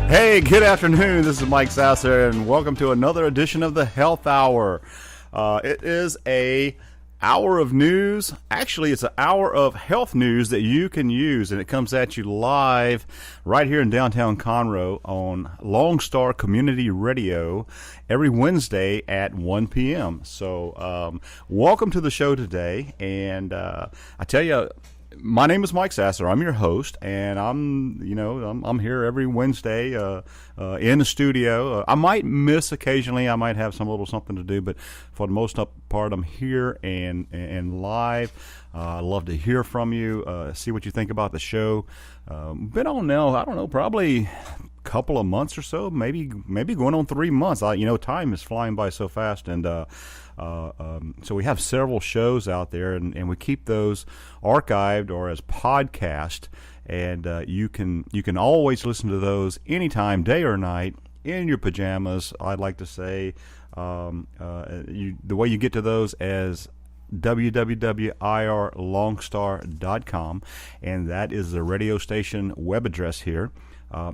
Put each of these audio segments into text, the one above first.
Hey, good afternoon. This is Mike Sasser, and welcome to another edition of the Health Hour. It is a hour of news. Actually, it's an hour of health news that you can use, and it comes at you live right here in downtown Conroe on Lone Star Community Radio every Wednesday at 1 p.m. So, welcome to the show today, and I tell you, my name is Mike Sasser. I'm your host, and I'm here every Wednesday in the studio. I might miss occasionally. I might have some little something to do, but for the most part, I'm here and live. I love to hear from you, see what you think about the show. Been on now, I don't know, probably couple of months or so, maybe going on 3 months. Time is flying by so fast, and so we have several shows out there, and we keep those archived or as podcast, and you can always listen to those anytime, day or night, in your pajamas. I'd like to say the way you get to those as www.irlongstar.com, and that is the radio station web address here.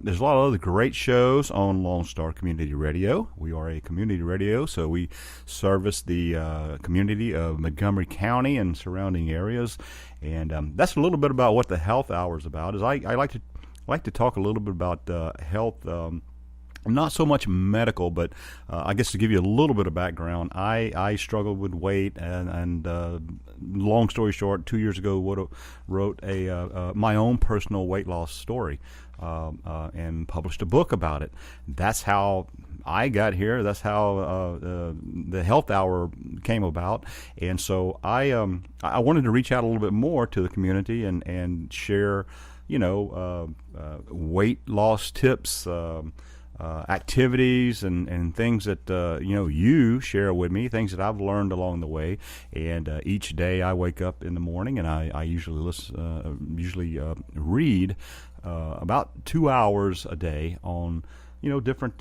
There's a lot of other great shows on Lone Star Community Radio. We are a community radio, so we service the community of Montgomery County and surrounding areas. And that's a little bit about what the Health Hour is about. Is I like to talk a little bit about health. Not so much medical, but I guess to give you a little bit of background, I struggled with weight, and long story short, 2 years ago wrote my own personal weight loss story, and published a book about it. That's how I got here. That's how the Health Hour came about, and so I wanted to reach out a little bit more to the community and share, weight loss tips. Activities and things that you share with me, things that I've learned along the way. And each day I wake up in the morning, and I usually read about 2 hours a day on different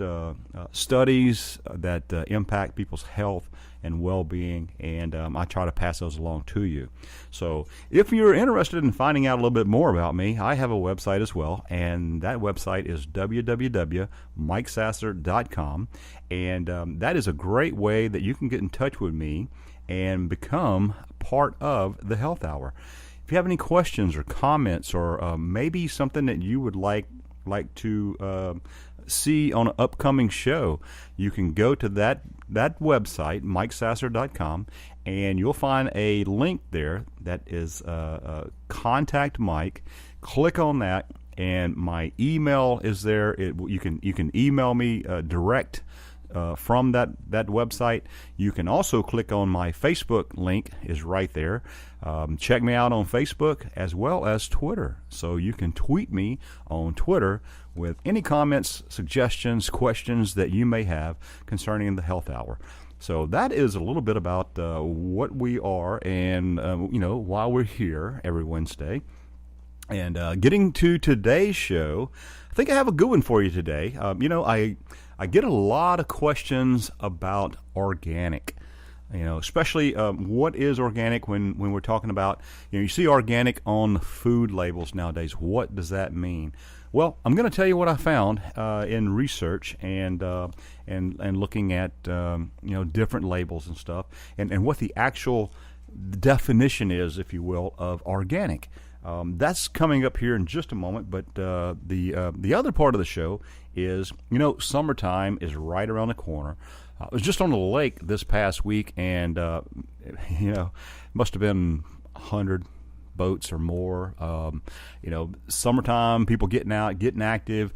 studies that impact people's health and well-being, and I try to pass those along to you. So if you're interested in finding out a little bit more about me, I have a website as well, and that website is www.mikesasser.com, and that is a great way that you can get in touch with me and become part of the Health Hour. If you have any questions or comments, or maybe something that you would like to see on an upcoming show, you can go to that website, mikesasser.com, and you'll find a link there that is Contact Mike. Click on that, and my email is there. You can email me direct from that website. You can also click on my Facebook link, is right there. Check me out on Facebook as well as Twitter. So you can tweet me on Twitter with any comments, suggestions, questions that you may have concerning the Health Hour. So that is a little bit about what we are, and why we're here every Wednesday. And getting to today's show, I think I have a good one for you today. I get a lot of questions about organic. Especially what is organic when we're talking about, you see organic on food labels nowadays. What does that mean? Well, I'm going to tell you what I found in research and looking at different labels and stuff, and what the actual definition is, if you will, of organic. That's coming up here in just a moment, but the other part of the show is, summertime is right around the corner. I was just on the lake this past week, and must have been 100 boats or more. Summertime, people getting out, getting active,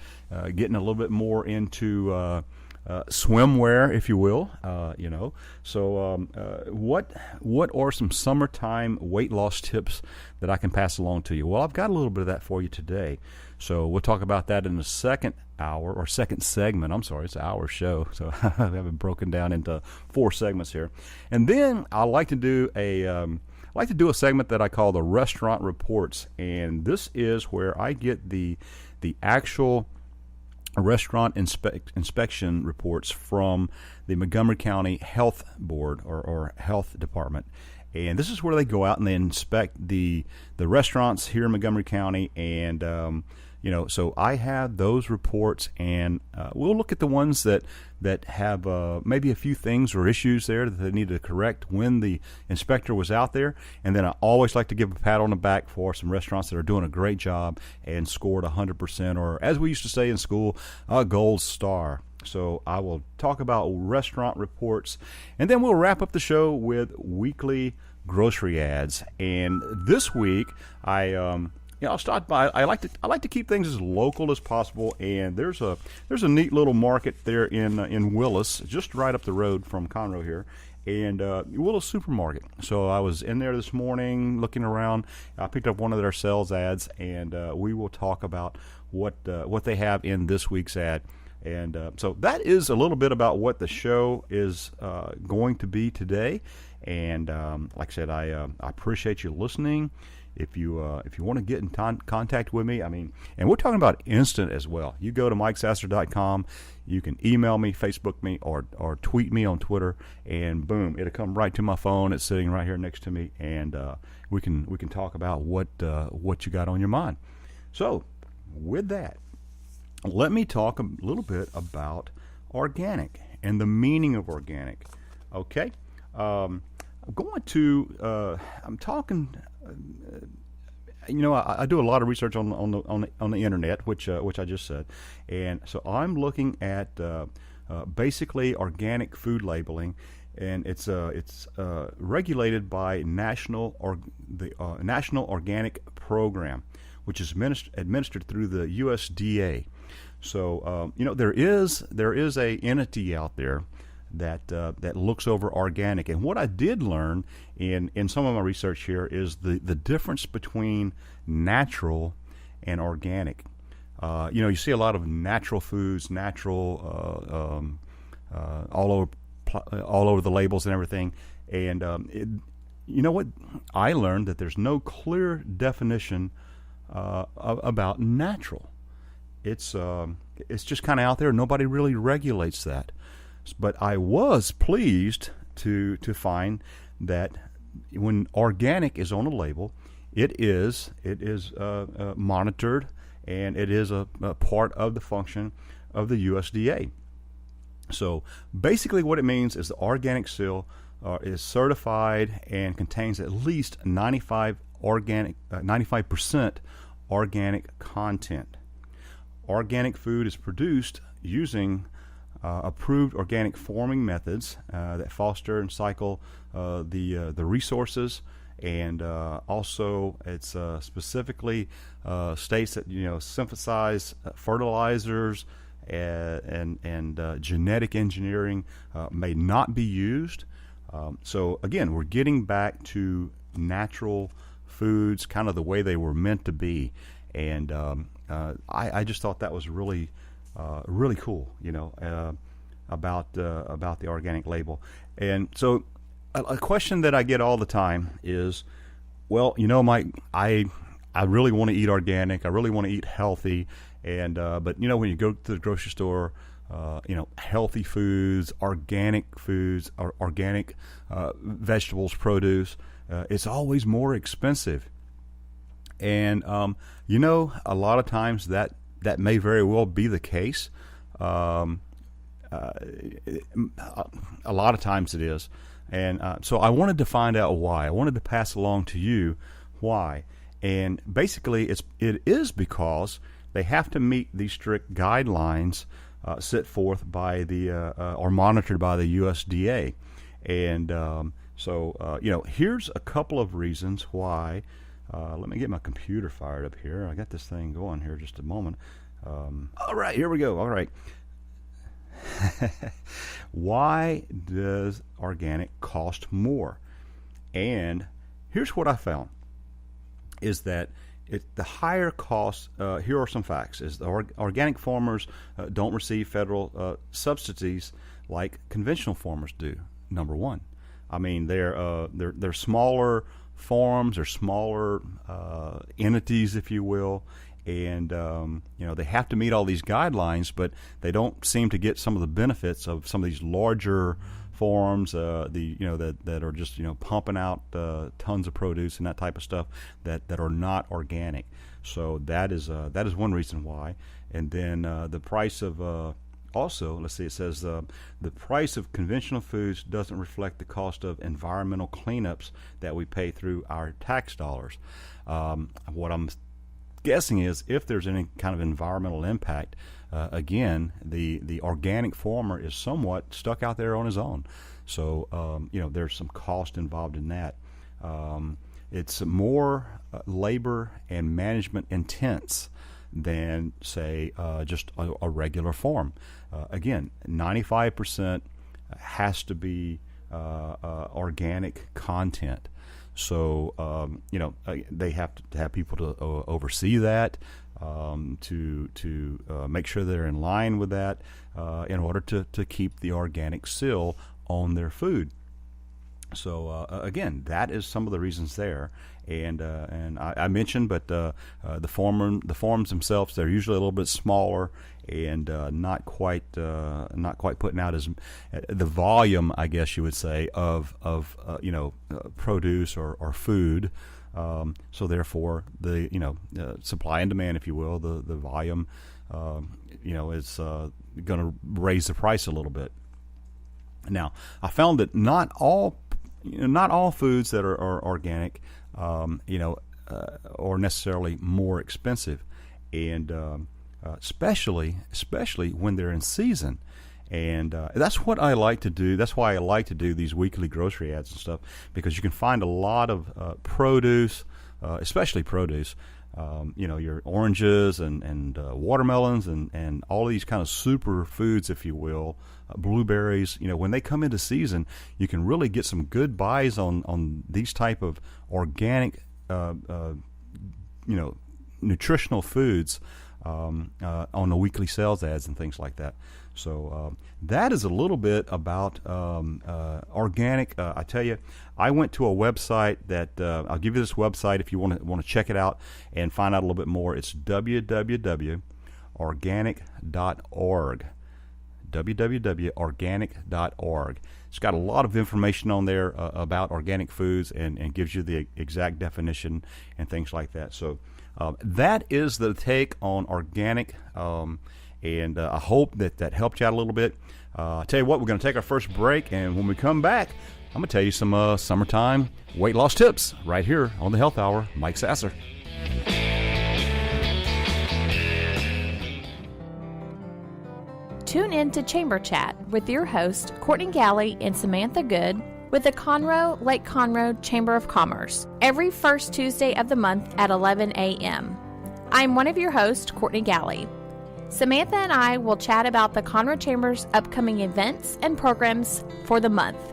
getting a little bit more into swimwear, if you will. So what are some summertime weight loss tips that I can pass along to you? Well, I've got a little bit of that for you today. So we'll talk about that in the second hour, or second segment. I'm sorry, it's an hour show, so I have it broken down into 4 segments here. And then I like to do a segment that I call the Restaurant Reports, and this is where I get the actual restaurant inspection reports from the Montgomery County Health Board or Health Department. And this is where they go out and they inspect the restaurants here in Montgomery County, and So I have those reports, and we'll look at the ones that have maybe a few things or issues there that they need to correct when the inspector was out there. And then I always like to give a pat on the back for some restaurants that are doing a great job and scored 100%, or as we used to say in school, a gold star. So I will talk about restaurant reports, and then we'll wrap up the show with weekly grocery ads. And this week, I'll start by. I like to keep things as local as possible. And there's a neat little market there in Willis, just right up the road from Conroe here, and Willis Supermarket. So I was in there this morning looking around. I picked up one of their sales ads, and we will talk about what they have in this week's ad. And so that is a little bit about what the show is going to be today. And like I said, I appreciate you listening. If you want to get in contact with me, and we're talking about instant as well. You go to MikeSasser.com. You can email me, Facebook me, or tweet me on Twitter, and boom, it'll come right to my phone. It's sitting right here next to me, and we can talk about what you got on your mind. So, with that, let me talk a little bit about organic and the meaning of organic. Okay, I'm talking. I do a lot of research on the internet, which I just said, and so I'm looking at basically organic food labeling, and it's regulated by the National Organic Program, which is administered through the USDA. So there is a entity out there that looks over organic. And what I did learn in some of my research here is the difference between natural and organic. You see a lot of natural foods, all over the labels and everything. And you know what? I learned that there's no clear definition about natural. It's just kind of out there. Nobody really regulates that. But I was pleased to find that when organic is on a label, it is monitored, and it is a part of the function of the USDA. So basically what it means is the organic seal is certified and contains at least 95% organic content. Organic food is produced using approved organic farming methods that foster and cycle the resources, and also it's specifically states that synthesize fertilizers and genetic engineering may not be used. So again, we're getting back to natural foods, kind of the way they were meant to be, and I just thought that was really cool, about the organic label. And so a question that I get all the time is, well, Mike, I really want to eat organic. I really want to eat healthy. And but when you go to the grocery store, healthy foods, organic vegetables, produce, it's always more expensive. And a lot of times that may very well be the case. A lot of times it is. And so I wanted to find out why. I wanted to pass along to you why. And basically it is because they have to meet these strict guidelines set forth by or monitored by the USDA. And here's a couple of reasons why. Let me get my computer fired up here. I got this thing going here just a moment. All right, here we go. All right. Why does organic cost more? And here's what I found is that the higher cost, here are some facts, is the organic farmers don't receive federal subsidies like conventional farmers do, number one. They're smaller farms or smaller entities, if you will, and they have to meet all these guidelines, but they don't seem to get some of the benefits of some of these larger farms, that are just pumping out tons of produce and that type of stuff that are not organic. So that is one reason why. And then the price of also, let's see, it says the price of conventional foods doesn't reflect the cost of environmental cleanups that we pay through our tax dollars. What I'm guessing is if there's any kind of environmental impact, again, the organic farmer is somewhat stuck out there on his own. So, there's some cost involved in that. It's more labor and management intense than, say, just a regular farm. Again, 95% has to be organic content. So, they have to have people to oversee that, to make sure they're in line with that, in order to keep the organic seal on their food. So again, that is some of the reasons there, and I mentioned, but the farms themselves, they're usually a little bit smaller and not quite putting out as the volume, I guess you would say, of produce or food. So therefore, the supply and demand, if you will, the volume, is going to raise the price a little bit. Now, I found that not all foods that are organic, are necessarily more expensive, and especially when they're in season. And that's what I like to do. That's why I like to do these weekly grocery ads and stuff, because you can find a lot of produce, especially produce. Your oranges and watermelons and all of these kind of super foods, if you will, blueberries. When they come into season, you can really get some good buys on these type of organic, nutritional foods on the weekly sales ads and things like that. So that is a little bit about organic. I tell you, I went to a website that I'll give you this website if you want to check it out and find out a little bit more. It's www.organic.org. www.organic.org. It's got a lot of information on there about organic foods and gives you the exact definition and things like that. So that is the take on organic. And I hope that helped you out a little bit. I'll tell you what, we're going to take our first break, and when we come back, I'm going to tell you some summertime weight loss tips right here on the Health Hour. Mike Sasser. Tune in to Chamber Chat with your host, Courtney Galley and Samantha Good, with the Conroe, Lake Conroe Chamber of Commerce, every first Tuesday of the month at 11 a.m. I'm one of your hosts, Courtney Galley. Samantha and I will chat about the Conroe Chamber's upcoming events and programs for the month.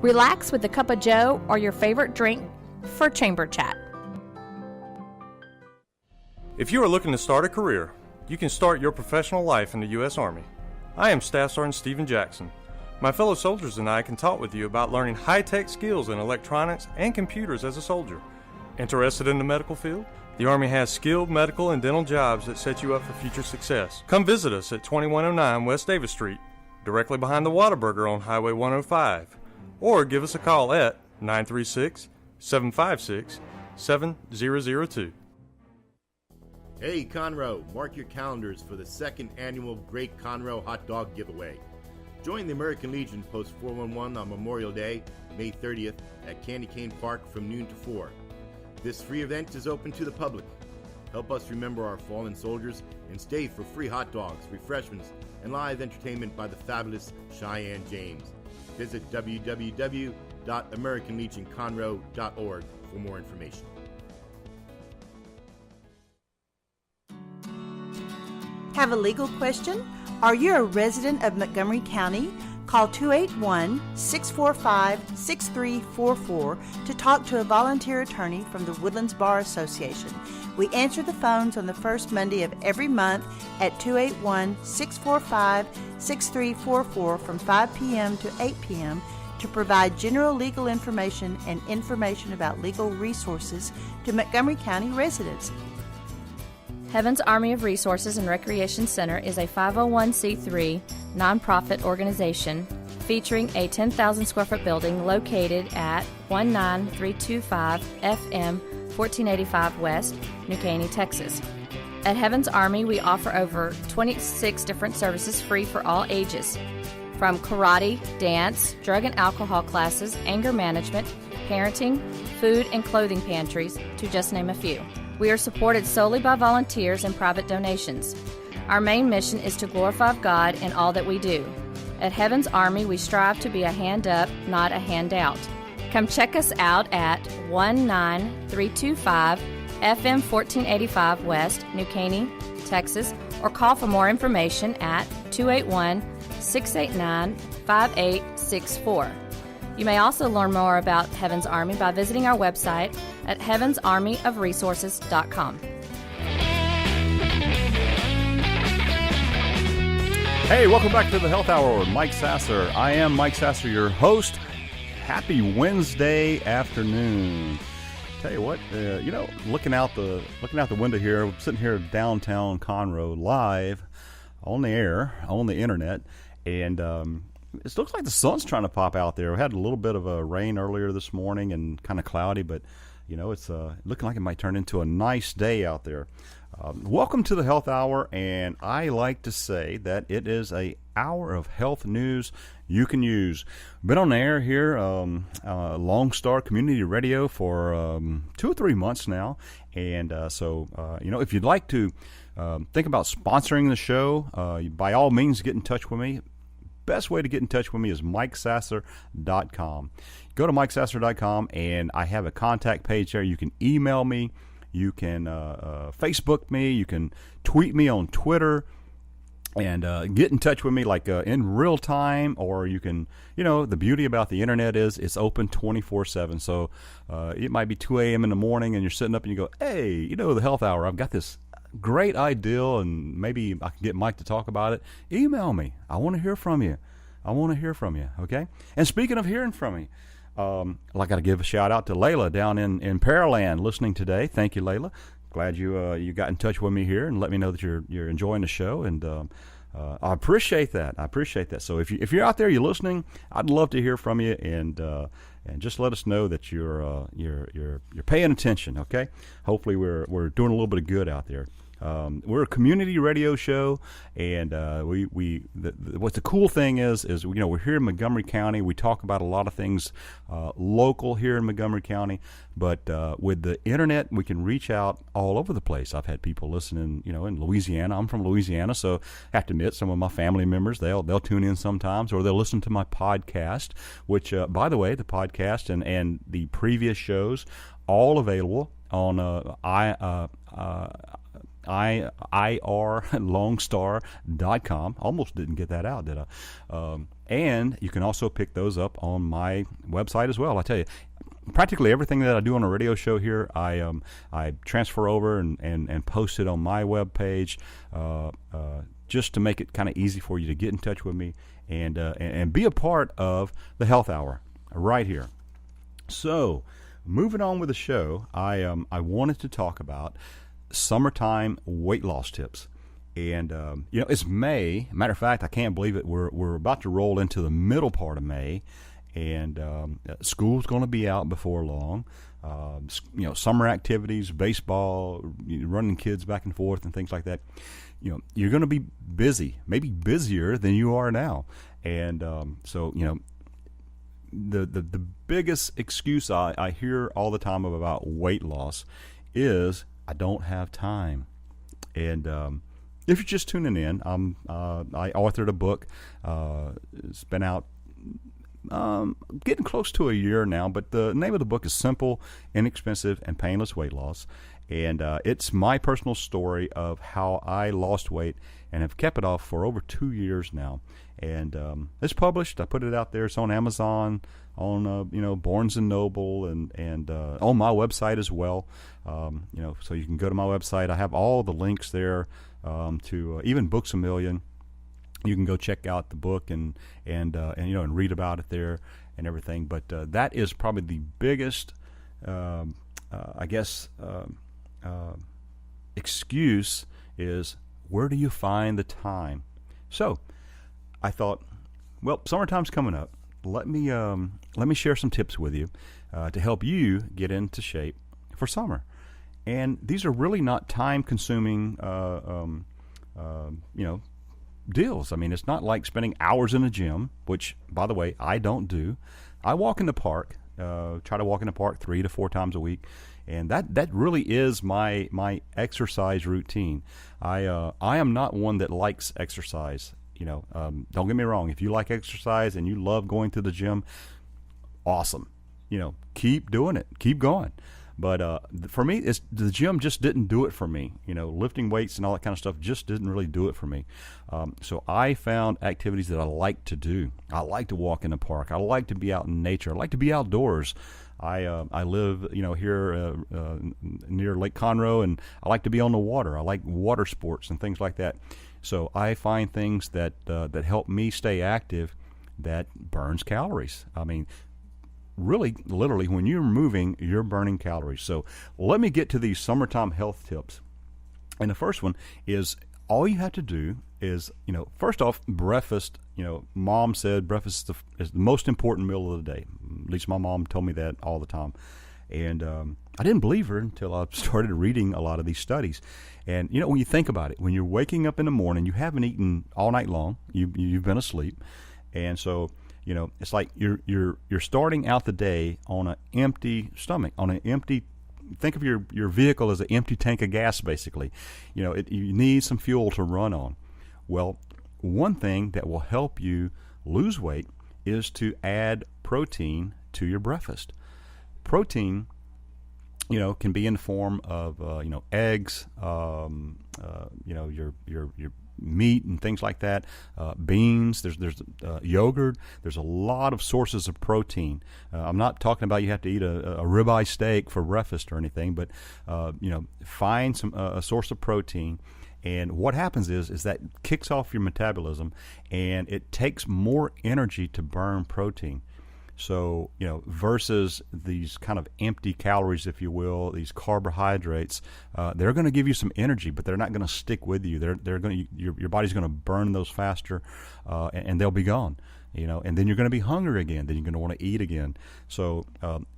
Relax with a cup of joe or your favorite drink for Chamber Chat. If you are looking to start a career, you can start your professional life in the U.S. Army. I am Staff Sergeant Stephen Jackson. My fellow soldiers and I can talk with you about learning high-tech skills in electronics and computers as a soldier. Interested in the medical field? The Army has skilled medical and dental jobs that set you up for future success. Come visit us at 2109 West Davis Street, directly behind the Whataburger on Highway 105, or give us a call at 936-756-7002. Hey Conroe, mark your calendars for the second annual Great Conroe Hot Dog Giveaway. Join the American Legion Post 411 on Memorial Day, May 30th at Candy Cane Park from noon to 4. This free event is open to the public. Help us remember our fallen soldiers and stay for free hot dogs, refreshments, and live entertainment by the fabulous Cheyenne James. Visit www.americanlegionconroe.org for more information. Have a legal question? Are you a resident of Montgomery County? Call 281-645-6344 to talk to a volunteer attorney from the Woodlands Bar Association. We answer the phones on the first Monday of every month at 281-645-6344 from 5 p.m. to 8 p.m. to provide general legal information and information about legal resources to Montgomery County residents. Heaven's Army of Resources and Recreation Center is a 501c3 nonprofit organization featuring a 10,000 square foot building located at 19325 FM 1485 West, New Caney, Texas. At Heaven's Army, we offer over 26 different services free for all ages, from karate, dance, drug and alcohol classes, anger management, parenting, food and clothing pantries, to just name a few. We are supported solely by volunteers and private donations. Our main mission is to glorify God in all that we do. At Heaven's Army, we strive to be a hand up, not a handout. Come check us out at 19325 FM 1485 West, New Caney, Texas, or call for more information at 281-689-5864. You may also learn more about Heaven's Army by visiting our website at heavensarmyofresources.com. Hey, welcome back to the Health Hour with Mike Sasser. I am Mike Sasser, your host. Happy Wednesday afternoon. Tell you what, looking out the window here, I'm sitting here downtown Conroe, live on the air, on the internet, and it looks like the sun's trying to pop out there. We had a little bit of a rain earlier this morning and kind of cloudy, but it's looking like it might turn into a nice day out there. Welcome to the Health Hour, and I like to say that it is an hour of health news you can use. Been on the air here, Lone Star Community Radio for 2 or 3 months now, and so if you'd like to think about sponsoring the show, by all means get in touch with me. Best way to get in touch with me is MikeSasser.com. Go to MikeSasser.com, and I have a contact page there. You can email me. You can Facebook me. You can tweet me on Twitter and get in touch with me like in real time, or you can, the beauty about the internet is it's open 24/7. So it might be 2 a.m. in the morning and you're sitting up and you go, hey, the Health Hour, I've got this great idea and maybe I can get Mike to talk about it. Email me. I want to hear from you. Okay? And speaking of hearing from me, I got to give a shout out to Layla down in Pearland listening today. Thank you, Layla. Glad you got in touch with me here and let me know that you're enjoying the show, and I appreciate that. So if you're out there, you're listening, I'd love to hear from you, and just let us know that you're paying attention. Okay, hopefully we're doing a little bit of good out there. We're a community radio show, and what the cool thing is we're here in Montgomery County. We talk about a lot of things local here in Montgomery County, but with the internet, we can reach out all over the place. I've had people listening, in Louisiana. I'm from Louisiana, so I have to admit, some of my family members they'll tune in sometimes, or they'll listen to my podcast. Which, by the way, the podcast and the previous shows all available on irlongstar.com. Almost didn't get that out, did I? And you can also pick those up on my website as well. I tell you, practically everything that I do on a radio show here, I transfer over and post it on my webpage, just to make it kind of easy for you to get in touch with me and be a part of the Health Hour right here. So, moving on with the show, I wanted to talk about summertime weight loss tips. And it's May. Matter of fact, I can't believe it. We're about to roll into the middle part of May, and school's going to be out before long. Summer activities, baseball, running kids back and forth, and things like that. You're going to be busy, maybe busier than you are now. And so the biggest excuse I hear all the time about weight loss is I don't have time. And if you're just tuning in, I authored a book. It's been out getting close to a year now, but the name of the book is Simple, Inexpensive, and Painless Weight Loss. And it's my personal story of how I lost weight and have kept it off for over 2 years now. And it's published. I put it out there. It's on Amazon, on Barnes and Noble, and on my website as well. So you can go to my website. I have all the links there to even Books A Million. You can go check out the book and read about it there and everything. But that is probably the biggest, excuse is, where do you find the time? So I thought, Well, summertime's coming up. Let me share some tips with you to help you get into shape for summer. And these are really not time-consuming, deals. I mean, it's not like spending hours in the gym, which, by the way, I don't do. I walk in the park. Try to walk in the park 3 to 4 times a week, and that really is my exercise routine. I am not one that likes exercise. Don't get me wrong. If you like exercise and you love going to the gym, awesome. Keep doing it. Keep going. But for me, the gym just didn't do it for me. Lifting weights and all that kind of stuff just didn't really do it for me. So I found activities that I like to do. I like to walk in the park. I like to be out in nature. I like to be outdoors. I live, here near Lake Conroe, and I like to be on the water. I like water sports and things like that. So I find things that help me stay active that burns calories. I mean, really, literally, when you're moving, you're burning calories. So let me get to these summertime health tips. And the first one is all you have to do is, first off, breakfast. Mom said breakfast is the most important meal of the day. At least my mom told me that all the time. And I didn't believe her until I started reading a lot of these studies. And, when you think about it, when you're waking up in the morning, you haven't eaten all night long. You've been asleep. And so, it's like you're starting out the day on an empty stomach, think of your vehicle as an empty tank of gas, basically. You need some fuel to run on. Well, one thing that will help you lose weight is to add protein to your breakfast. Protein, can be in the form of, eggs, your meat and things like that, beans, there's yogurt. There's a lot of sources of protein. I'm not talking about you have to eat a ribeye steak for breakfast or anything, but find a source of protein. And what happens is that kicks off your metabolism, and it takes more energy to burn protein. So, versus these kind of empty calories, if you will, these carbohydrates, they're going to give you some energy, but they're not going to stick with you. They're going to, your body's going to burn those faster, and they'll be gone. And then you're going to be hungry again. Then you're going to want to eat again. So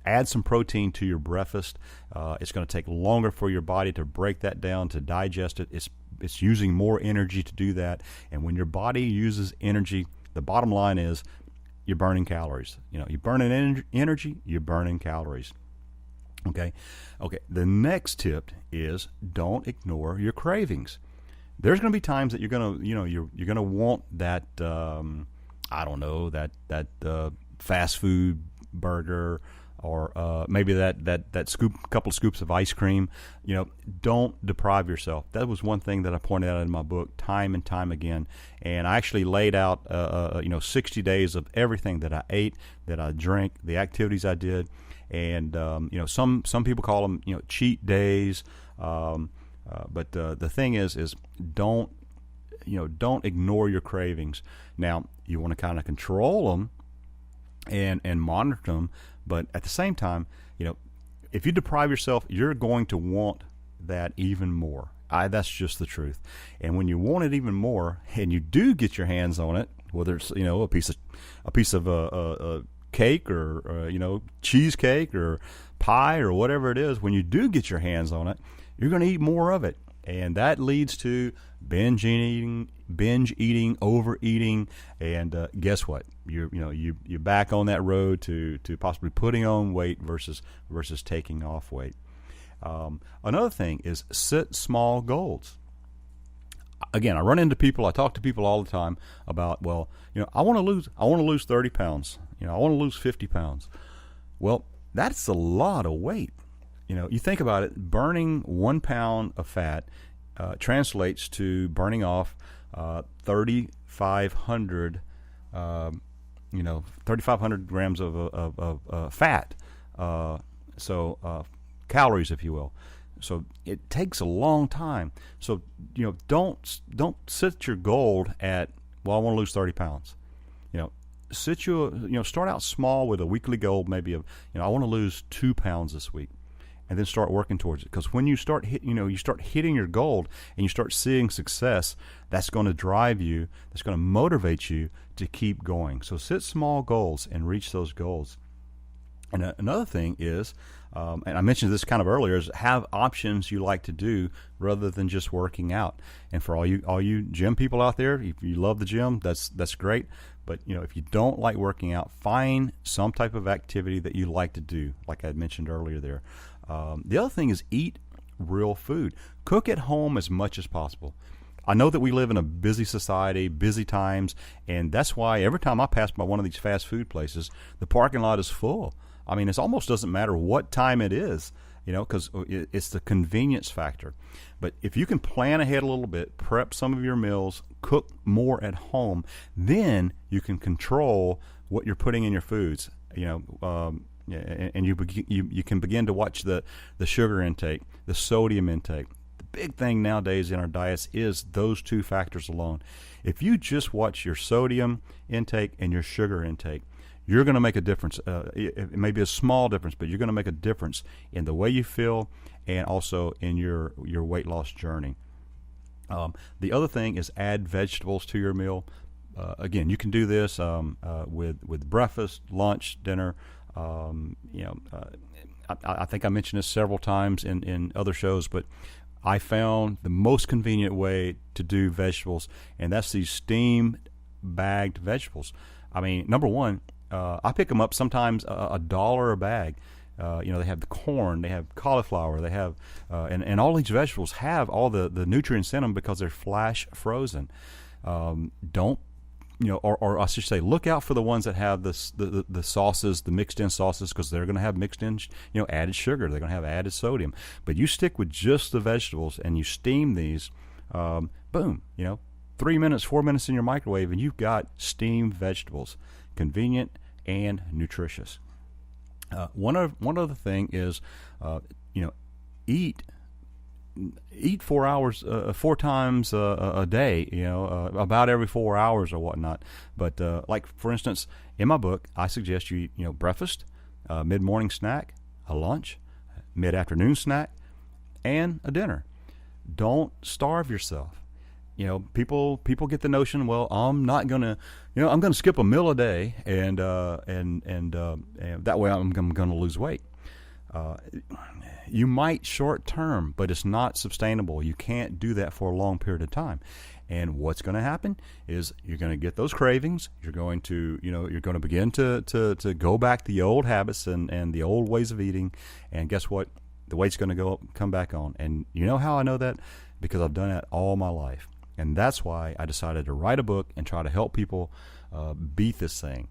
add some protein to your breakfast. It's going to take longer for your body to break that down, to digest it. It's using more energy to do that. And when your body uses energy, the bottom line is you're burning calories. You're burning energy, you're burning calories. Okay. The next tip is don't ignore your cravings. There's going to be times that you're going to, you're going to want that, that fast food burger, or maybe that couple of scoops of ice cream. Don't deprive yourself. That was one thing that I pointed out in my book time and time again. And I actually laid out 60 days of everything that I ate, that I drank, the activities I did. And some people call them cheat days. But the thing is don't ignore your cravings. Now, you want to kind of control them and monitor them, but at the same time, if you deprive yourself, you're going to want that even more. That's just the truth. And when you want it even more, and you do get your hands on it, whether it's a piece of cake or cheesecake or pie or whatever it is, when you do get your hands on it, you're going to eat more of it, and that leads to binge eating, overeating, and guess what? You're back on that road to possibly putting on weight versus taking off weight. Another thing is set small goals. Again, I talk to people all the time about, I want to lose 30 pounds. I want to lose 50 pounds. Well, that's a lot of weight. You think about it, burning 1 pound of fat translates to burning off 3,500 grams of fat. Calories, if you will. So it takes a long time. So don't set your goal at, I want to lose 30 pounds. Start out small with a weekly goal, maybe of I want to lose 2 pounds this week. and then start working towards it. Because when you start hitting your goal and you start seeing success, that's going to drive you, that's going to motivate you to keep going. So set small goals and reach those goals. And another thing is, and I mentioned this kind of earlier, is have options you like to do rather than just working out. And for all you gym people out there, if you love the gym, that's great. But if you don't like working out, find some type of activity that you like to do, like I mentioned earlier there. The other thing is eat real food. Cook at home as much as possible. I know that we live in a busy society, busy times, and that's why every time I pass by one of these fast food places, the parking lot is full. I mean, it almost doesn't matter what time it is, because it's the convenience factor. But if you can plan ahead a little bit, prep some of your meals, cook more at home, then you can control what you're putting in your foods. And you can begin to watch the sugar intake, the sodium intake. The big thing nowadays in our diets is those two factors alone. If you just watch your sodium intake and your sugar intake, you're going to make a difference. It may be a small difference, but you're going to make a difference in the way you feel and also in your weight loss journey. The other thing is add vegetables to your meal. Again, you can do this with breakfast, lunch, dinner. I think I mentioned this several times in other shows, but I found the most convenient way to do vegetables, and that's these steam-bagged vegetables. I mean, number one, I pick them up sometimes $1 a bag. They have the corn, they have cauliflower, they have, and all these vegetables have all the nutrients in them because they're flash frozen. Or I should say, look out for the ones that have the sauces, the mixed in sauces, because they're going to have mixed in, added sugar. They're going to have added sodium. But you stick with just the vegetables and you steam these, boom, 3 minutes, 4 minutes in your microwave, and you've got steamed vegetables, convenient and nutritious. One other thing is, eat 4 hours, 4 times a day, about every 4 hours or whatnot. But like for instance, in my book, I suggest you eat, breakfast, mid-morning snack, a lunch, mid-afternoon snack, and a dinner. Don't starve yourself. People get the notion, well, I'm not gonna, I'm gonna skip a meal a day, and that way I'm gonna lose weight. You might short term, but it's not sustainable. You can't do that for a long period of time. And what's going to happen is you're going to get those cravings. You're going to, you're going to begin to go back to the old habits and the old ways of eating. And guess what? The weight's going to come back on. And you know how I know that? Because I've done that all my life. And that's why I decided to write a book and try to help people beat this thing.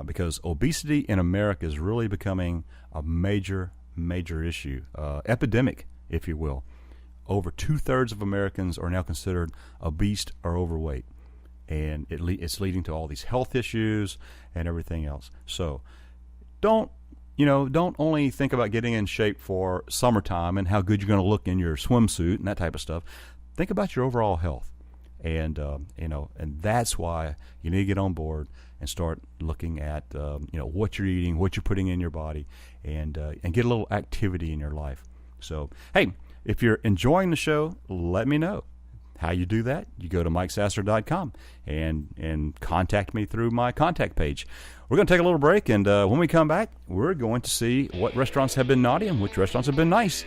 Because obesity in America is really becoming a major issue, epidemic, if you will. Over 2/3 of Americans are now considered obese or overweight, and it's leading to all these health issues and everything else. So don't only think about getting in shape for summertime and how good you're going to look in your swimsuit and that type of stuff. Think about your overall health, and and that's why you need to get on board and start looking at what you're eating, what you're putting in your body, and get a little activity in your life. So, hey, if you're enjoying the show, let me know. How you do that? You go to MikeSasser.com and contact me through my contact page. We're going to take a little break, and when we come back, we're going to see what restaurants have been naughty and which restaurants have been nice.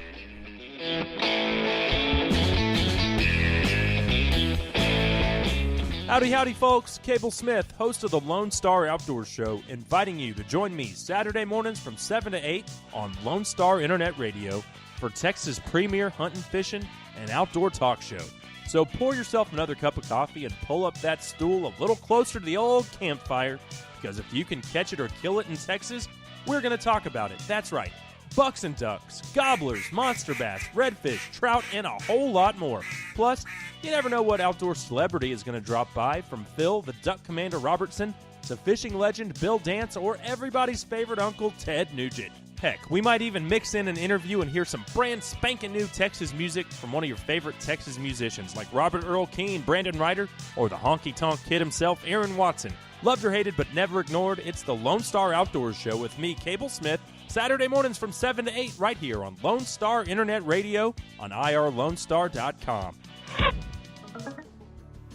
Howdy, folks. Cable Smith, host of the Lone Star Outdoors Show, inviting you to join me Saturday mornings from 7 to 8 on Lone Star Internet Radio for Texas' premier hunting, fishing, and outdoor talk show. So pour yourself another cup of coffee and pull up that stool a little closer to the old campfire, because if you can catch it or kill it in Texas, we're going to talk about it. That's right. Bucks and ducks, gobblers, monster bass, redfish, trout, and a whole lot more. Plus, you never know what outdoor celebrity is going to drop by, from Phil the Duck Commander Robertson to fishing legend Bill Dance or everybody's favorite uncle Ted Nugent. Heck, we might even mix in an interview and hear some brand spanking new Texas music from one of your favorite Texas musicians like Robert Earl Keen, Brandon Ryder, or the honky-tonk kid himself, Aaron Watson. Loved or hated but never ignored, it's the Lone Star Outdoors Show with me, Cable Smith, Saturday mornings from 7 to 8 right here on Lone Star Internet Radio on irlonestar.com.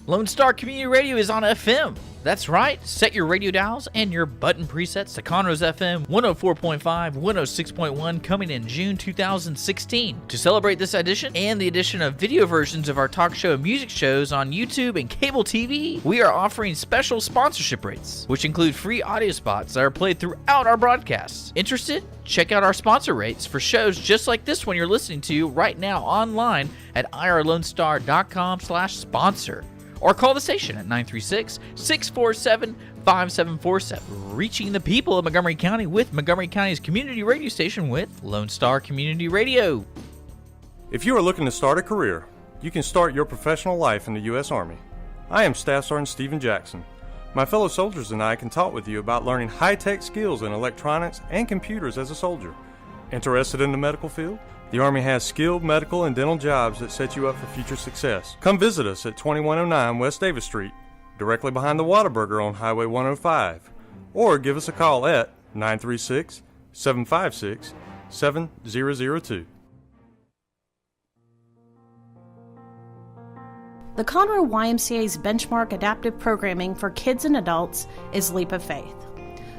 Lone Star Community Radio is on FM. That's right. Set your radio dials and your button presets to Conroe's FM 104.5, 106.1 coming in June 2016. To celebrate this edition and the addition of video versions of our talk show and music shows on YouTube and cable TV, we are offering special sponsorship rates, which include free audio spots that are played throughout our broadcasts. Interested? Check out our sponsor rates for shows just like this one you're listening to right now online at irlonestar.com/sponsor. Or call the station at 936-647-5747. Reaching the people of Montgomery County with Montgomery County's community radio station with Lone Star Community Radio. If you are looking to start a career, you can start your professional life in the U.S. Army. I am Staff Sergeant Stephen Jackson. My fellow soldiers and I can talk with you about learning high-tech skills in electronics and computers as a soldier. Interested in the medical field? The Army has skilled medical and dental jobs that set you up for future success. Come visit us at 2109 West Davis Street, directly behind the Whataburger on Highway 105, or give us a call at 936-756-7002. The Conroe YMCA's benchmark adaptive programming for kids and adults is Leap of Faith.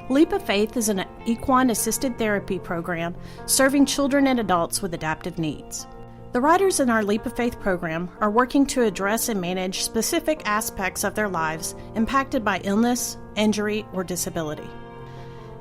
Leap of Faith is an equine-assisted therapy program serving children and adults with adaptive needs. The riders in our Leap of Faith program are working to address and manage specific aspects of their lives impacted by illness, injury, or disability.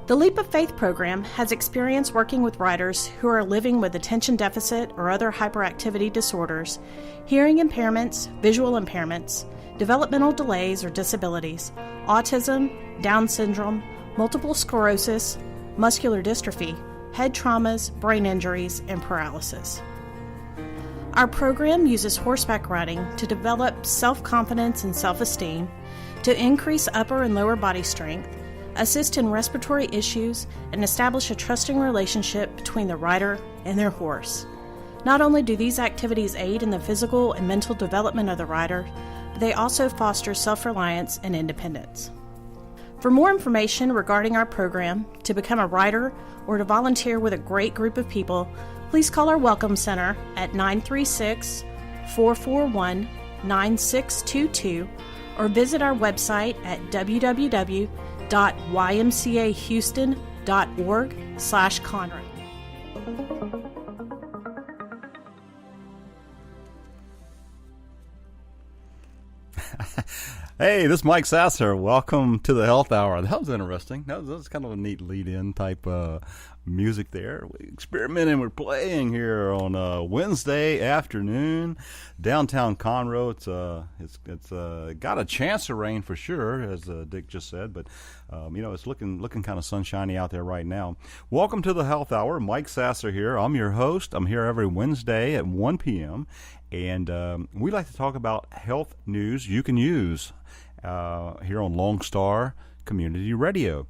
The Leap of Faith program has experience working with riders who are living with attention deficit or other hyperactivity disorders, hearing impairments, visual impairments, developmental delays or disabilities, autism, Down syndrome, multiple sclerosis, muscular dystrophy, head traumas, brain injuries, and paralysis. Our program uses horseback riding to develop self-confidence and self-esteem, to increase upper and lower body strength, assist in respiratory issues, and establish a trusting relationship between the rider and their horse. Not only do these activities aid in the physical and mental development of the rider, but they also foster self-reliance and independence. For more information regarding our program, to become a rider, or to volunteer with a great group of people, please call our Welcome Center at 936-441-9622 or visit our website at www.ymcahouston.org/Conroe. Hey, this is Mike Sasser. Welcome to the Health Hour. That was interesting. That was kind of a neat lead-in type music there. We experimenting, we're playing here on Wednesday afternoon, downtown Conroe. It's got a chance of rain for sure, as Dick just said, but it's looking kind of sunshiny out there right now. Welcome to the Health Hour. Mike Sasser here. I'm your host. I'm here every Wednesday at 1 p.m. And we like to talk about health news you can use here on Lone Star Community Radio.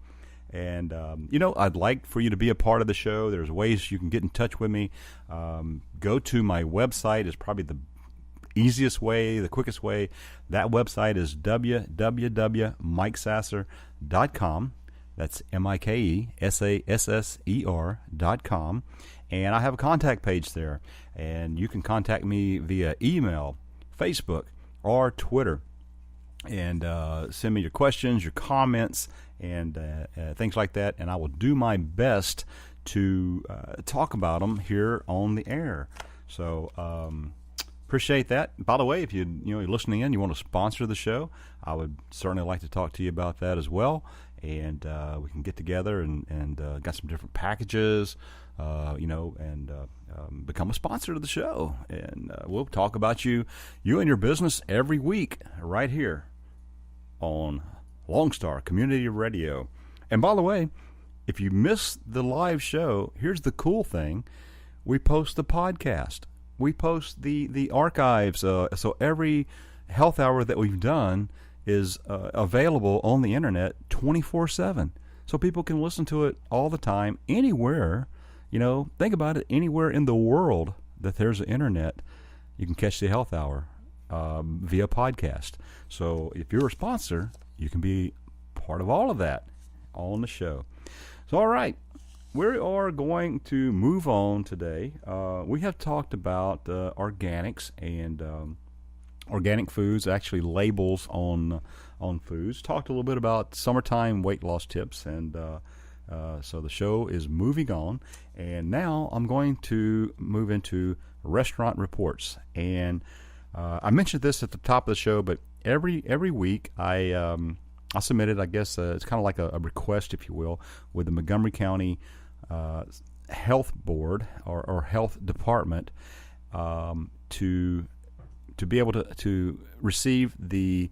And, I'd like for you to be a part of the show. There's ways you can get in touch with me. Go to my website is probably the easiest way, the quickest way. That website is www.mikesasser.com. That's MikeSasser.com. And I have a contact page there. And you can contact me via email, Facebook, or Twitter. And send me your questions, your comments, and things like that. And I will do my best to talk about them here on the air. So appreciate that. By the way, if you're listening in, you want to sponsor the show, I would certainly like to talk to you about that as well. And we can get together and got some different packages, and become a sponsor of the show. And we'll talk about you and your business every week right here on Lone Star Community Radio. And by the way, if you miss the live show, here's the cool thing. We post the podcast. We post the archives. So every health hour that we've done is available on the internet 24/7. So people can listen to it all the time, anywhere. Think about it, anywhere in the world that there's an internet, you can catch the health hour via podcast. So if you're a sponsor, you can be part of all of that on the show. So all right, we are going to move on today. We have talked about organics and organic foods, actually labels on foods. Talked a little bit about summertime weight loss tips, and so the show is moving on. And now I'm going to move into restaurant reports. And I mentioned this at the top of the show, but every week I submitted, I guess it's kind of like a request, if you will, with the Montgomery County Health Board or Health Department to be able to receive the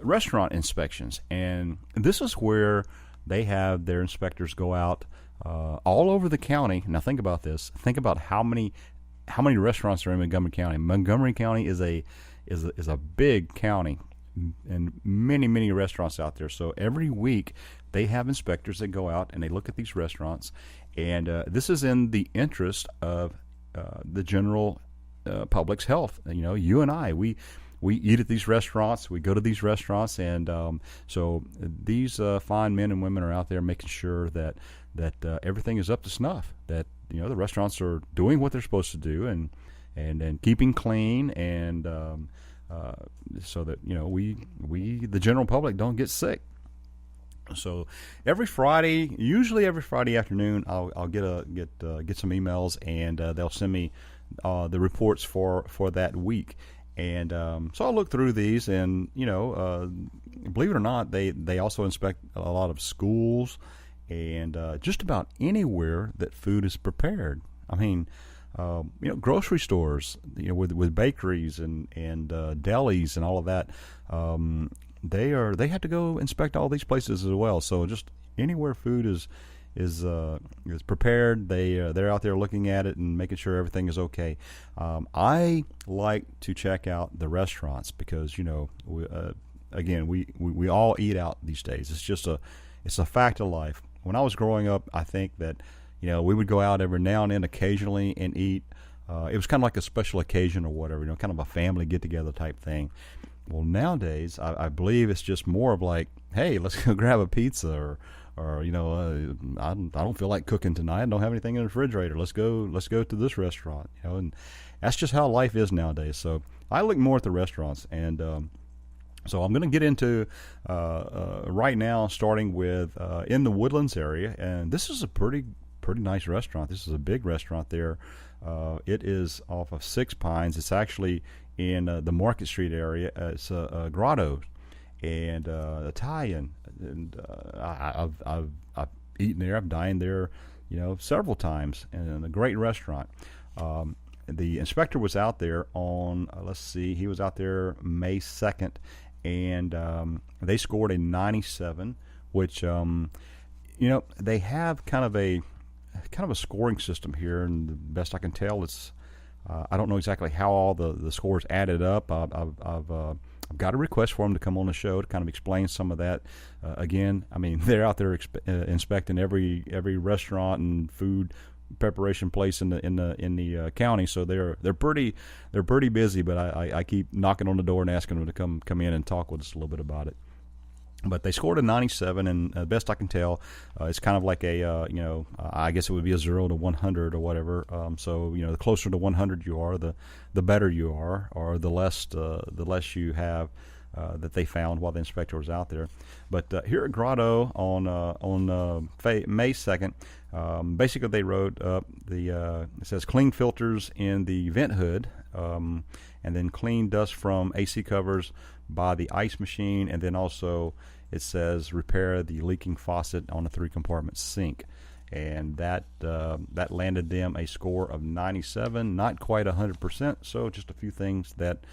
restaurant inspections. And this is where they have their inspectors go out all over the county. Now think about this. Think about how many restaurants are in Montgomery County. Montgomery County is a big county, and many restaurants out there. So every week they have inspectors that go out and they look at these restaurants, and this is in the interest of the general public's health. You know, you and I, we eat at these restaurants, we go to these restaurants, and so these fine men and women are out there making sure that everything is up to snuff, that the restaurants are doing what they're supposed to do, and keeping clean, and so that we the general public don't get sick. So usually every Friday afternoon, I'll get some emails, and they'll send me the reports for that week. And so I'll look through these, and believe it or not, they also inspect a lot of schools and just about anywhere that food is prepared. I mean, grocery stores, with bakeries and delis and all of that. They have to go inspect all these places as well. So just anywhere food is prepared, they're out there looking at it and making sure everything is okay. I like to check out the restaurants because we all eat out these days. It's a fact of life. When I was growing up, I think that we would go out every now and then, occasionally, and eat. It was kind of like a special occasion or whatever, kind of a family get together type thing. Well, nowadays, I believe it's just more of like, hey, let's go grab a pizza, or I don't feel like cooking tonight. I don't have anything in the refrigerator. Let's go to this restaurant. And that's just how life is nowadays. So I look more at the restaurants, and so I'm going to get into right now, starting with in the Woodlands area, and this is a pretty nice restaurant. This is a big restaurant there. It is off of Six Pines. It's actually in the Market Street area. It's a Grotto and Italian, and I've eaten there. I've dined there, several times, and a great restaurant. The inspector was out there on he was out there May 2nd, and they scored a 97, which they have kind of a scoring system here, and the best I can tell, it's I don't know exactly how all the scores added up. I've got a request for them to come on the show to kind of explain some of that. Again, I mean, they're out there inspecting every restaurant and food preparation place in the county, so they're pretty busy. But I keep knocking on the door and asking them to come in and talk with us a little bit about it. But they scored a 97, and best I can tell, it's kind of like I guess it would be a 0 to 100 or whatever. So the closer to 100 you are, the better you are, or the less you have that they found while the inspector was out there. But here at Grotto on May 2nd, basically they wrote up it says clean filters in the vent hood, and then clean dust from AC covers by the ice machine, and then also it says repair the leaking faucet on a 3-compartment sink, and that landed them a score of 97, not quite 100%. So just a few things that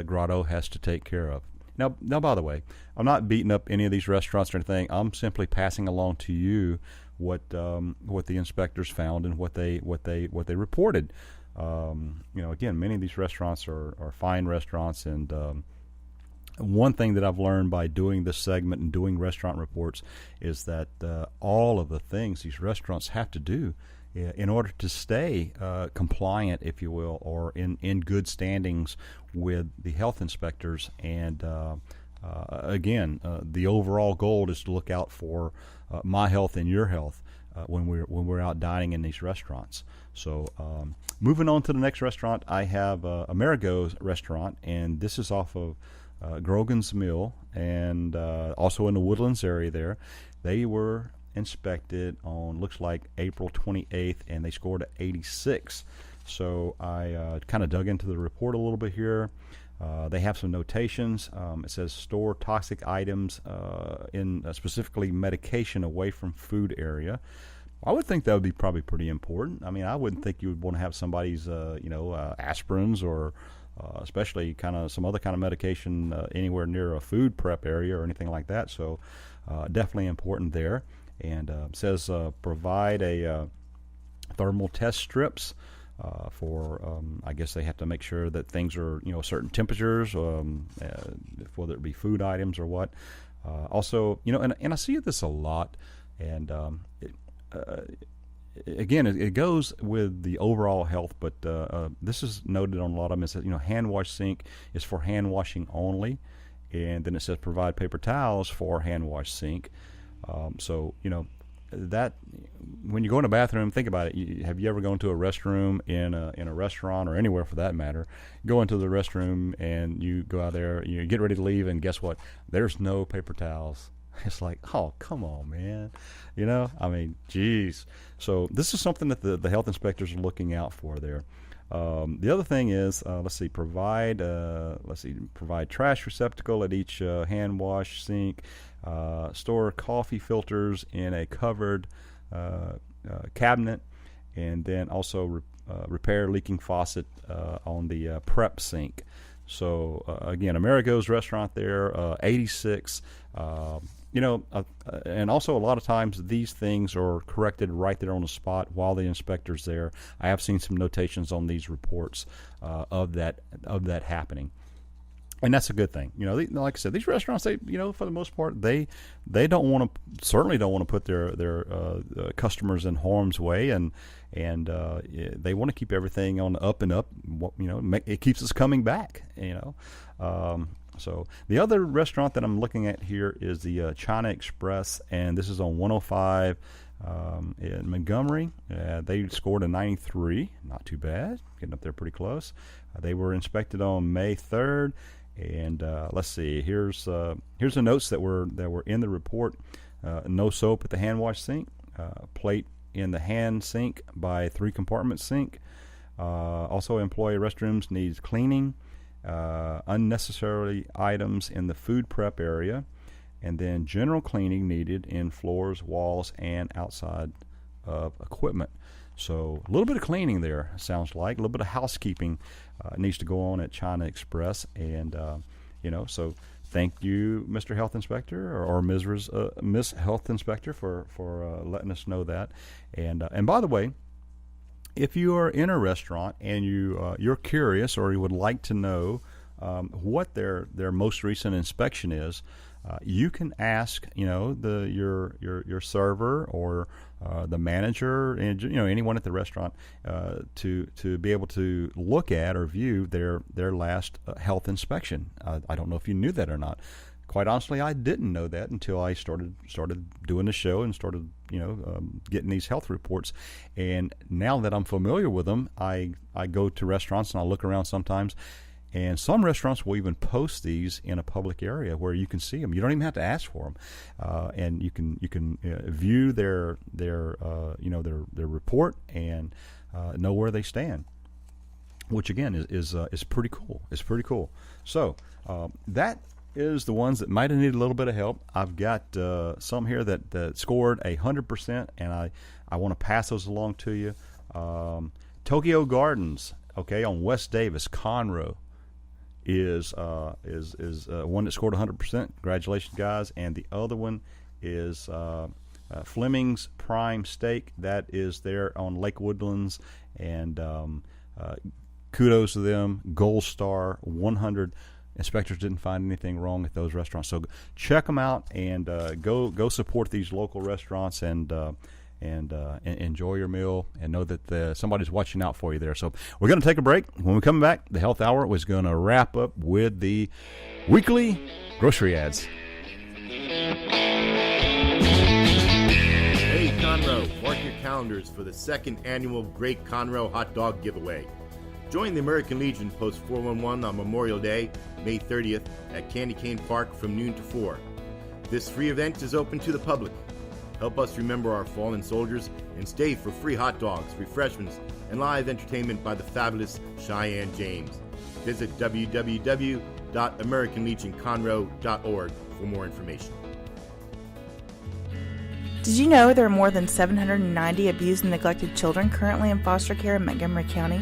Grotto has to take care of. Now, by the way, I'm not beating up any of these restaurants or anything. I'm simply passing along to you what the inspectors found and what they reported. Again, many of these restaurants are fine restaurants, and one thing that I've learned by doing this segment and doing restaurant reports is that all of the things these restaurants have to do in order to stay compliant, if you will, or in good standings with the health inspectors. And again, the overall goal is to look out for my health and your health. when we're out dining in these restaurants. So moving on to the next restaurant, I have Amerigo's restaurant, and this is off of Grogan's Mill, and also in the Woodlands area there. They were inspected on, looks like, April 28th, and they scored an 86. So I kind of dug into the report a little bit here. They have some notations. It says store toxic items in specifically medication away from food area. I would think that would be probably pretty important. I mean, I wouldn't think you would want to have somebody's, aspirins or especially kind of some other kind of medication anywhere near a food prep area or anything like that. So definitely important there. And it says provide a thermal test strips for, I guess they have to make sure that things are, certain temperatures, whether it be food items or what. Also, and I see this a lot, and again, it goes with the overall health, but this is noted on a lot of them. It says, hand wash sink is for hand washing only, and then it says provide paper towels for hand wash sink. So, that when you go in a bathroom, think about it. Have you ever gone to a restroom in a restaurant or anywhere for that matter? Go into the restroom and you go out there, you get ready to leave, and guess what? There's no paper towels. It's like, oh, come on, man. I mean, geez. So this is something that the health inspectors are looking out for there. The other thing is, provide trash receptacle at each hand wash sink. Store coffee filters in a covered cabinet, and then also repair leaking faucet on the prep sink. So again, Amerigo's restaurant there, 86. And also a lot of times these things are corrected right there on the spot while the inspector's there. I have seen some notations on these reports of that happening. And that's a good thing. Like I said, these restaurants, they, for the most part, they certainly don't want to put their customers in harm's way, and they want to keep everything on the up and up. It keeps us coming back. So the other restaurant that I'm looking at here is the China Express, and this is on 105 in Montgomery. They scored a 93, not too bad, getting up there pretty close. They were inspected on May 3rd. And let's see. Here's the notes that were in the report. No soap at the hand wash sink. Plate in the hand sink by 3-compartment sink. Also, employee restrooms needs cleaning. Unnecessary items in the food prep area, and then general cleaning needed in floors, walls, and outside of equipment. So a little bit of cleaning there, sounds like. A little bit of housekeeping needs to go on at China Express. And, so thank you, Mr. Health Inspector, or Miss Health Inspector, for letting us know that. And by the way, if you are in a restaurant and you're curious or you would like to know what their most recent inspection is, you can ask your server or the manager and anyone at the restaurant to be able to look at or view their last health inspection. I don't know if you knew that or not. Quite honestly, I didn't know that until I started doing the show and started getting these health reports. And now that I'm familiar with them, I go to restaurants and I look around sometimes. And some restaurants will even post these in a public area where you can see them. You don't even have to ask for them, and you can view their report and know where they stand, which again is pretty cool. It's pretty cool. So that is the ones that might have needed a little bit of help. I've got some here that scored 100%, and I want to pass those along to you. Tokyo Gardens, on West Davis, Conroe, is one that scored 100%. Congratulations, guys. And the other one is Fleming's Prime Steak. That is there on Lake Woodlands, and kudos to them. Gold star, 100. Inspectors didn't find anything wrong at those restaurants. So check them out and go support these local restaurants and enjoy your meal and know that somebody's watching out for you there. So we're going to take a break. When we come back, the Health Hour was going to wrap up with the weekly grocery ads. Hey, Conroe, mark your calendars for the second annual Great Conroe Hot Dog Giveaway. Join the American Legion Post 411 on Memorial Day, May 30th at Candy Cane Park from noon to 4. This free event is open to the public. Help us remember our fallen soldiers and stay for free hot dogs, refreshments, and live entertainment by the fabulous Cheyenne James. Visit www.americanlegionconroe.org for more information. Did you know there are more than 790 abused and neglected children currently in foster care in Montgomery County?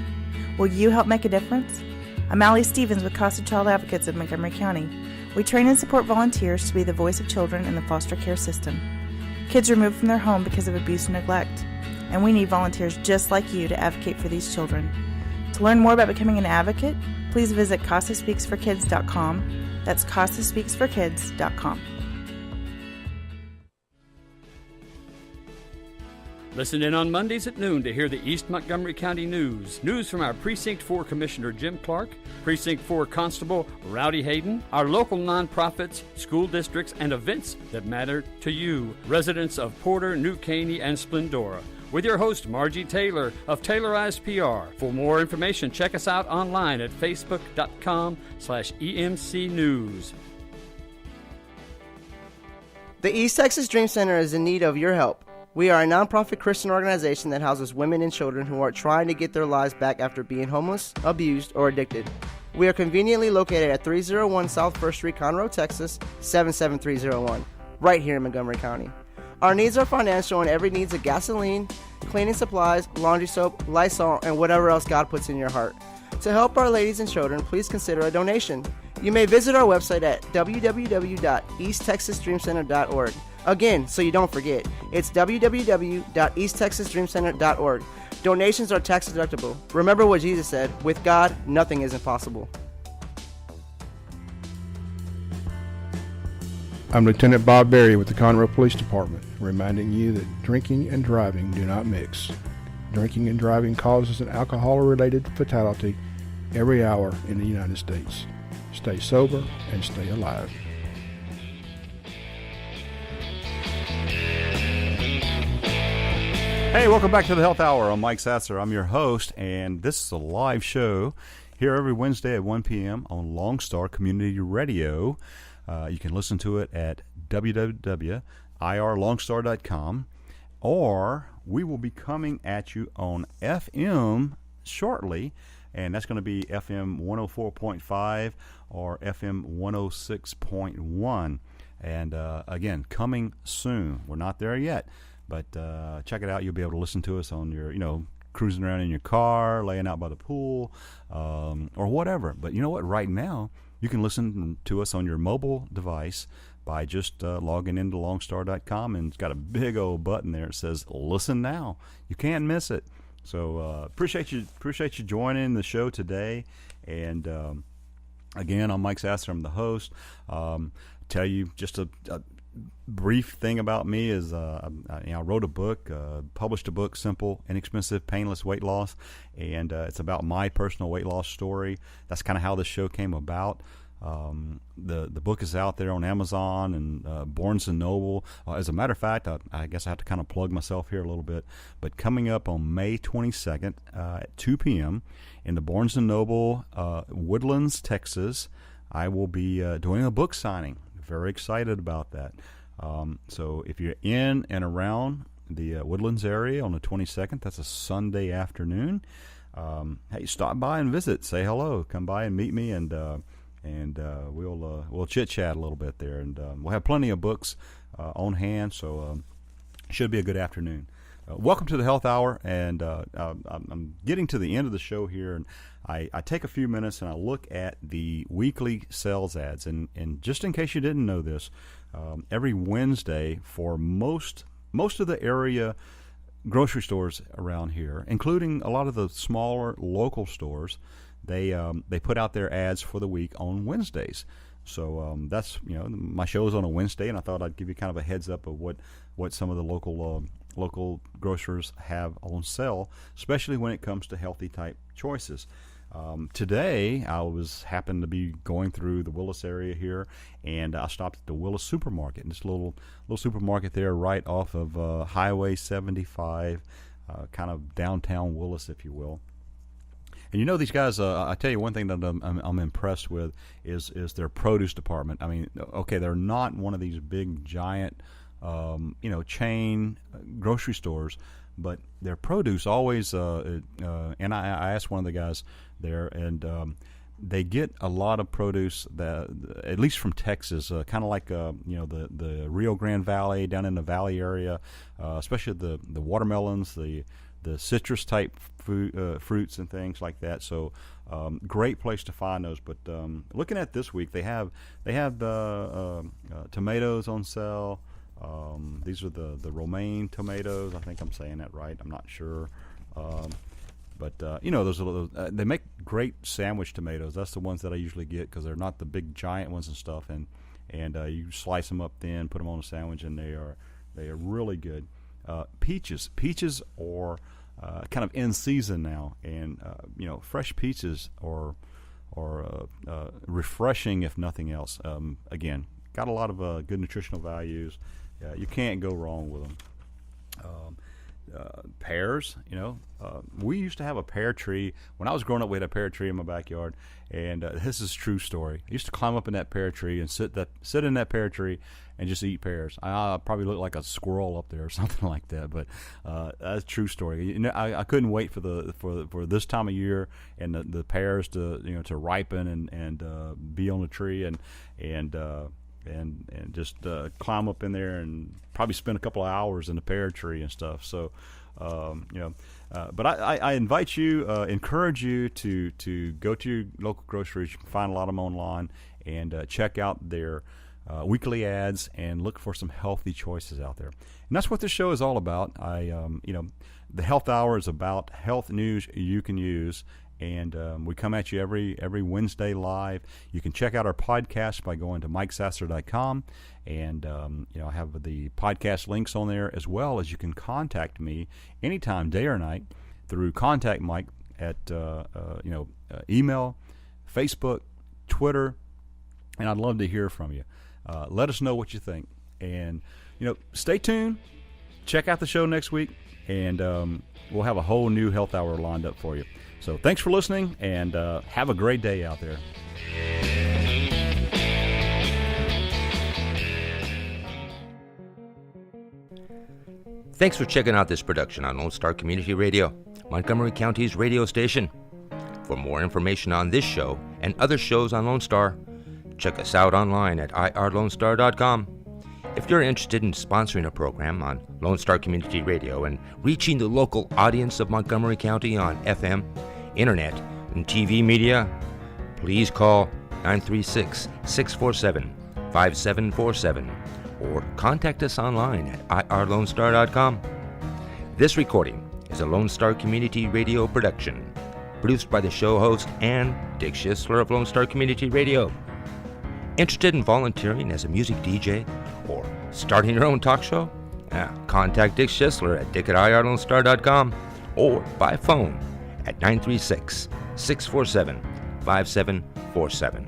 Will you help make a difference? I'm Allie Stevens with Casa Child Advocates of Montgomery County. We train and support volunteers to be the voice of children in the foster care system. Kids removed from their home because of abuse and neglect, and we need volunteers just like you to advocate for these children. To learn more about becoming an advocate, please visit CasaSpeaksForKids.com. That's CasaSpeaksForKids.com. Listen in on Mondays at noon to hear the East Montgomery County news. News from our Precinct 4 Commissioner Jim Clark, Precinct 4 Constable Rowdy Hayden, our local nonprofits, school districts, and events that matter to you, residents of Porter, New Caney, and Splendora. With your host, Margie Taylor of Taylorized PR. For more information, check us out online at facebook.com/EMC News. The East Texas Dream Center is in need of your help. We are a nonprofit Christian organization that houses women and children who are trying to get their lives back after being homeless, abused, or addicted. We are conveniently located at 301 South 1st Street, Conroe, Texas, 77301, right here in Montgomery County. Our needs are financial and every needs of gasoline, cleaning supplies, laundry soap, Lysol, and whatever else God puts in your heart. To help our ladies and children, please consider a donation. You may visit our website at www.easttexasdreamcenter.org. Again, so you don't forget, it's www.easttexasdreamcenter.org. Donations are tax deductible. Remember what Jesus said, with God, nothing is impossible. I'm Lieutenant Bob Berry with the Conroe Police Department, reminding you that drinking and driving do not mix. Drinking and driving causes an alcohol-related fatality every hour in the United States. Stay sober and stay alive. Hey, welcome back to the Health Hour. I'm Mike Sasser. I'm your host, and this is a live show here every Wednesday at 1 p.m. on Lone Star Community Radio. You can listen to it at www.irlongstar.com, or we will be coming at you on FM shortly, and that's going to be FM 104.5 or FM 106.1. And again, coming soon. We're not there yet. But check it out. You'll be able to listen to us on your, cruising around in your car, laying out by the pool, or whatever. But you know what? Right now, you can listen to us on your mobile device by just logging into longstar.com, and it's got a big old button there that says "Listen Now." You can't miss it. So appreciate you joining the show today. And again, I'm Mike Sasser. I'm the host. Tell you just a brief thing about me is I wrote a book, published a book, Simple, Inexpensive, Painless Weight Loss, and it's about my personal weight loss story. That's kind of how this show came about. The book is out there on Amazon and Barnes & Noble. As a matter of fact, I guess I have to kind of plug myself here a little bit, but coming up on May 22nd at 2 p.m. in the Barnes & Noble, Woodlands, Texas, I will be doing a book signing. Very excited about that. So if you're in and around the Woodlands area on the 22nd, that's a Sunday afternoon, hey, stop by and visit. Say hello. Come by and meet me, and we'll chit-chat a little bit there. And we'll have plenty of books on hand, so should be a good afternoon. Welcome to the Health Hour, and I'm getting to the end of the show here, and I take a few minutes and I look at the weekly sales ads. And just in case you didn't know this, every Wednesday for most of the area grocery stores around here, including a lot of the smaller local stores, they put out their ads for the week on Wednesdays. So that's, my show is on a Wednesday, and I thought I'd give you kind of a heads up of what some of the local grocers have on sale, especially when it comes to healthy type choices. Today, I happened to be going through the Willis area here, and I stopped at the Willis Supermarket. This little supermarket there, right off of Highway 75, kind of downtown Willis, if you will. And you know, these guys, I tell you one thing that I'm impressed with is their produce department. I mean, okay, they're not one of these big giant, chain grocery stores, but their produce always. And I asked one of the guys there, and they get a lot of produce that, at least from Texas, kind of like the Rio Grande Valley, down in the Valley area, especially the watermelons, the citrus type fruits and things like that. So great place to find those. But looking at this week, they have tomatoes on sale. These are the romaine tomatoes. I think I'm saying that right. I'm not sure. But those are they make great sandwich tomatoes. That's the ones that I usually get because they're not the big giant ones and stuff. And you slice them up thin, put them on a sandwich, and they are really good. Peaches are kind of in season now, and fresh peaches are refreshing if nothing else. Again, got a lot of good nutritional values. You can't go wrong with them. Pears, we used to have a pear tree. When I was growing up, we had a pear tree in my backyard, and this is a true story. I used to climb up in that pear tree and sit in that pear tree and just eat pears. I probably looked like a squirrel up there or something like that, but that's a true story. I couldn't wait for this time of year and the pears to ripen and be on the tree and just climb up in there and probably spend a couple of hours in the pear tree and stuff. So, but I invite you, encourage you to go to your local groceries. You can find a lot of them online and check out their weekly ads and look for some healthy choices out there. And that's what this show is all about. The Health Hour is about health news you can use. And we come at you every Wednesday live. You can check out our podcast by going to MikeSasser.com. And, I have the podcast links on there, as well as you can contact me anytime, day or night, through Contact Mike at, email, Facebook, Twitter. And I'd love to hear from you. Let us know what you think. And, stay tuned. Check out the show next week. And we'll have a whole new Health Hour lined up for you. So thanks for listening, and have a great day out there. Thanks for checking out this production on Lone Star Community Radio, Montgomery County's radio station. For more information on this show and other shows on Lone Star, check us out online at irlonestar.com. If you're interested in sponsoring a program on Lone Star Community Radio and reaching the local audience of Montgomery County on FM, Internet, and TV media, please call 936-647-5747 or contact us online at irlonestar.com. This recording is a Lone Star Community Radio production, produced by the show host and Dick Schisler of Lone Star Community Radio. Interested in volunteering as a music DJ or starting your own talk show? Contact Dick Schisler at dick@irlonestar.com or by phone at 936-647-5747.